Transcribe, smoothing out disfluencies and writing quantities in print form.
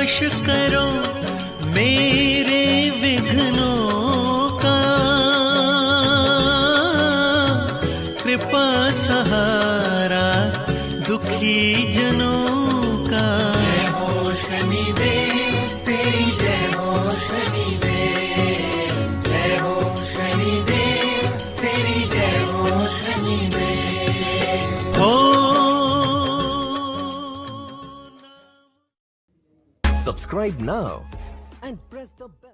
नाश करो मेरे विघ्नों का, कृपा सहारा दुखी जनों का। जय हो शनिदेव तेरी जय हो शनिदेव, जय हो शनिदेव तेरी जय हो शनिदेव। हो Subscribe now and press the bell.